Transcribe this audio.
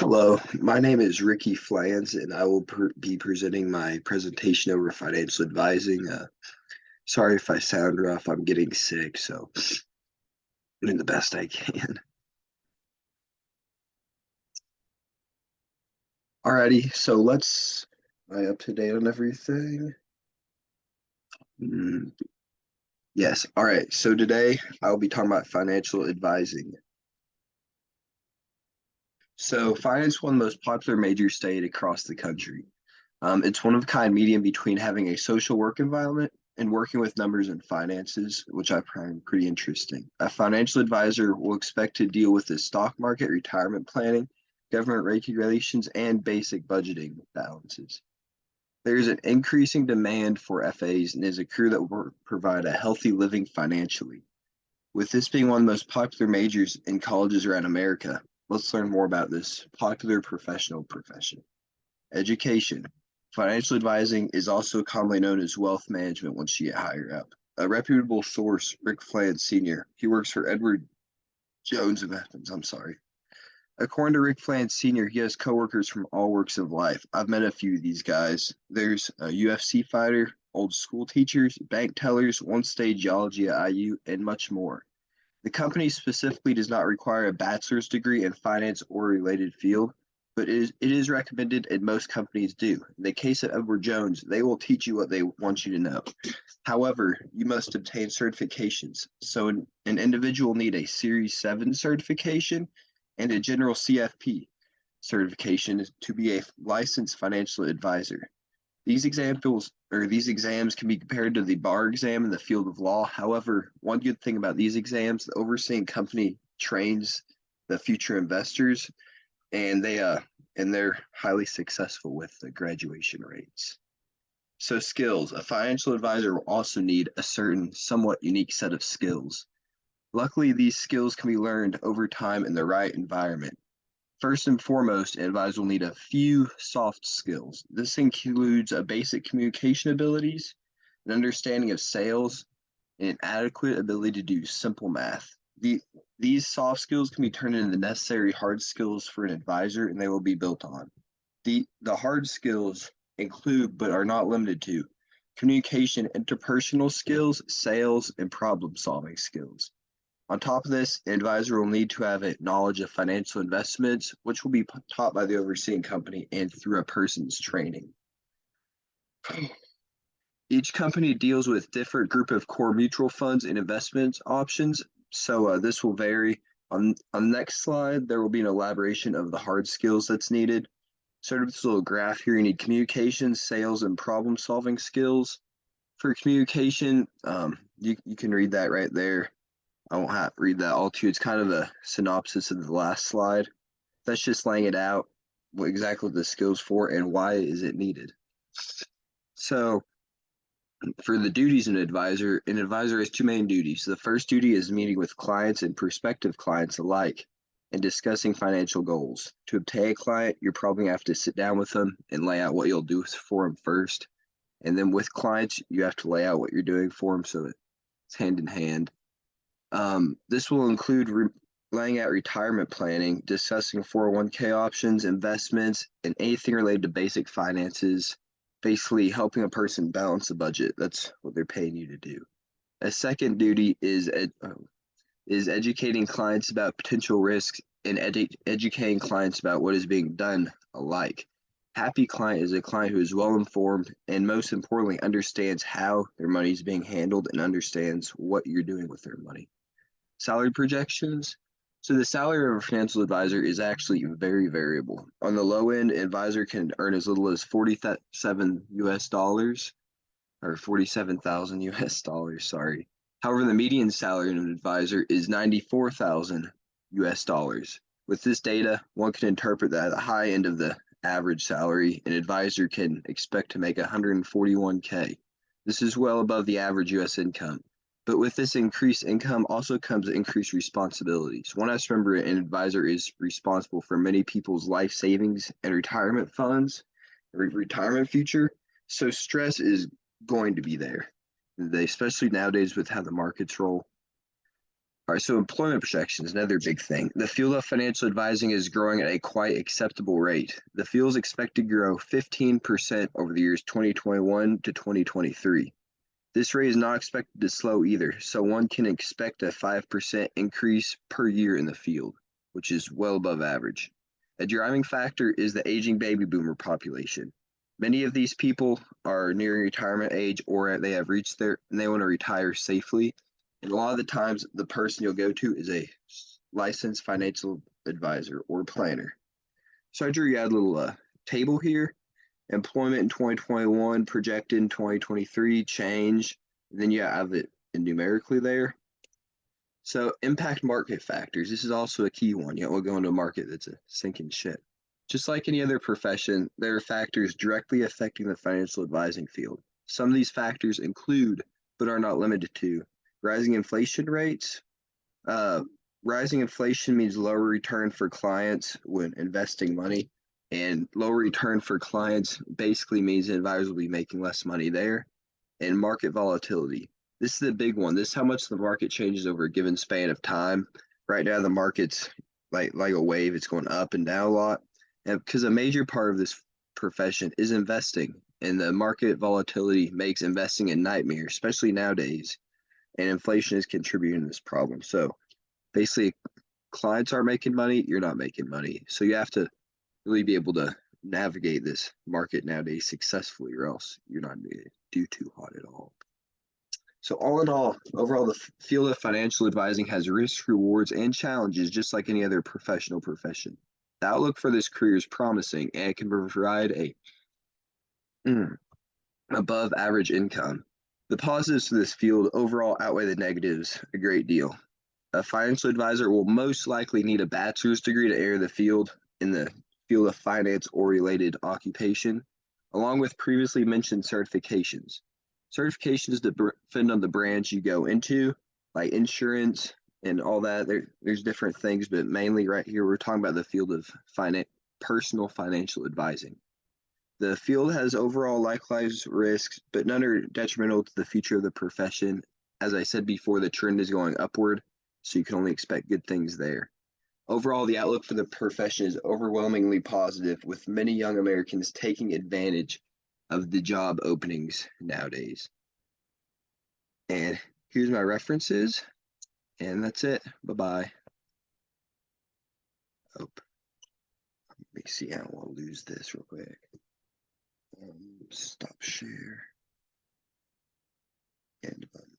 Hello, my name is Ricky Pflanz, and I will be presenting my presentation over financial advising. Sorry if I sound rough, I'm getting sick, so I'm doing the best I can. Alrighty, so am I up to date on everything? Mm, yes, all right, so today I'll be talking about financial advising. So, finance is one of the most popular major studied across the country. It's one of a kind medium between having a social work environment and working with numbers and finances, which I find pretty interesting. A financial advisor will expect to deal with the stock market, retirement planning, government regulations, and basic budgeting balances. There is an increasing demand for FAs and is a career that will provide a healthy living financially. With this being one of the most popular majors in colleges around America, let's learn more about this popular professional profession. Education. Financial advising is also commonly known as wealth management once you get higher up. A reputable source, Rick Pflanz Sr., he works for Edward Jones Investments, I'm sorry. According to Rick Pflanz Sr., he has coworkers from all works of life. I've met a few of these guys. There's a UFC fighter, old school teachers, bank tellers, one stage geology at IU, and much more. The company specifically does not require a bachelor's degree in finance or related field, but it is recommended and most companies do. In the case of Edward Jones, they will teach you what they want you to know. However, you must obtain certifications. So an individual need a Series 7 certification and a general CFP certification to be a licensed financial advisor. These exams can be compared to the bar exam in the field of law. However, one good thing about these exams, the overseeing company trains the future investors, and they're highly successful with the graduation rates. So skills, a financial advisor will also need a certain somewhat unique set of skills. Luckily, these skills can be learned over time in the right environment. First and foremost, an advisor will need a few soft skills. This includes a basic communication abilities, an understanding of sales, and an adequate ability to do simple math. These soft skills can be turned into the necessary hard skills for an advisor, and they will be built on. The hard skills include, but are not limited to, communication, interpersonal skills, sales, and problem solving skills. On top of this, an advisor will need to have a knowledge of financial investments, which will be taught by the overseeing company and through a person's training. Each company deals with different group of core mutual funds and investment options, so this will vary. On the next slide, there will be an elaboration of the hard skills that's needed. Sort of this little graph here, you need communication, sales, and problem-solving skills. For communication, you can read that right there. I won't have to read that all to you. It's kind of a synopsis of the last slide. That's just laying it out, what exactly the skills for and why is it needed. So for the duties of an advisor has two main duties. The first duty is meeting with clients and prospective clients alike and discussing financial goals. To obtain a client, you're probably gonna have to sit down with them and lay out what you'll do for them first. And then with clients, you have to lay out what you're doing for them so it's hand in hand. This will include laying out retirement planning, discussing 401k options, investments, and anything related to basic finances, basically helping a person balance a budget. That's what they're paying you to do. A second duty is educating clients about potential risks and educating clients about what is being done alike. Happy client is a client who is well informed and most importantly understands how their money is being handled and understands what you're doing with their money. Salary projections. So the salary of a financial advisor is actually very variable. On the low end, an advisor can earn as little as 47 US dollars or 47,000 US dollars, sorry. However, the median salary of an advisor is 94,000 US dollars. With this data, one can interpret that at the high end of the average salary, an advisor can expect to make 141K. This is well above the average US income. But with this increased income also comes increased responsibilities. One has to remember an advisor is responsible for many people's life savings and retirement funds, retirement future. So stress is going to be there, especially nowadays with how the markets roll. All right, so employment projections, another big thing. The field of financial advising is growing at a quite acceptable rate. The field is expected to grow 15% over the years 2021 to 2023. This rate is not expected to slow either, so one can expect a 5% increase per year in the field, which is well above average. A driving factor is the aging baby boomer population. Many of these people are nearing retirement age or they have reached their and they want to retire safely. And a lot of the times, the person you'll go to is a licensed financial advisor or planner. So I drew you out a little table here. Employment in 2021, projected in 2023, change. And then you have it numerically there. So impact market factors. This is also a key one. We'll go into a market that's a sinking ship. Just like any other profession, there are factors directly affecting the financial advising field. Some of these factors include, but are not limited to, rising inflation rates. Rising inflation means lower return for clients when investing money, and lower return for clients basically means advisors will be making less money there. And market volatility. This is the big one. This is how much the market changes over a given span of time. Right now, the market's like a wave. It's going up and down a lot. And because a major part of this profession is investing, and the market volatility makes investing a nightmare, especially nowadays. And inflation is contributing to this problem. So basically, clients aren't making money, you're not making money. So you have to really be able to navigate this market nowadays successfully, or else you're not going to do too hot at all. So all in all, overall, the field of financial advising has risks, rewards, and challenges, just like any other professional profession. The outlook for this career is promising, and it can provide a above average income. The positives to this field overall outweigh the negatives a great deal. A financial advisor will most likely need a bachelor's degree to enter the field in the field of finance or related occupation, along with previously mentioned certifications. Certifications depend on the branch you go into, like insurance and all that. There's different things, but mainly right here we're talking about the field of personal financial advising. The field has overall likewise risks, but none are detrimental to the future of the profession. As I said before, the trend is going upward, so you can only expect good things there. Overall, the outlook for the profession is overwhelmingly positive, with many young Americans taking advantage of the job openings nowadays. And here's my references, and that's it. Bye-bye. Oh, let me see. I don't want to lose this real quick. Stop share. End button.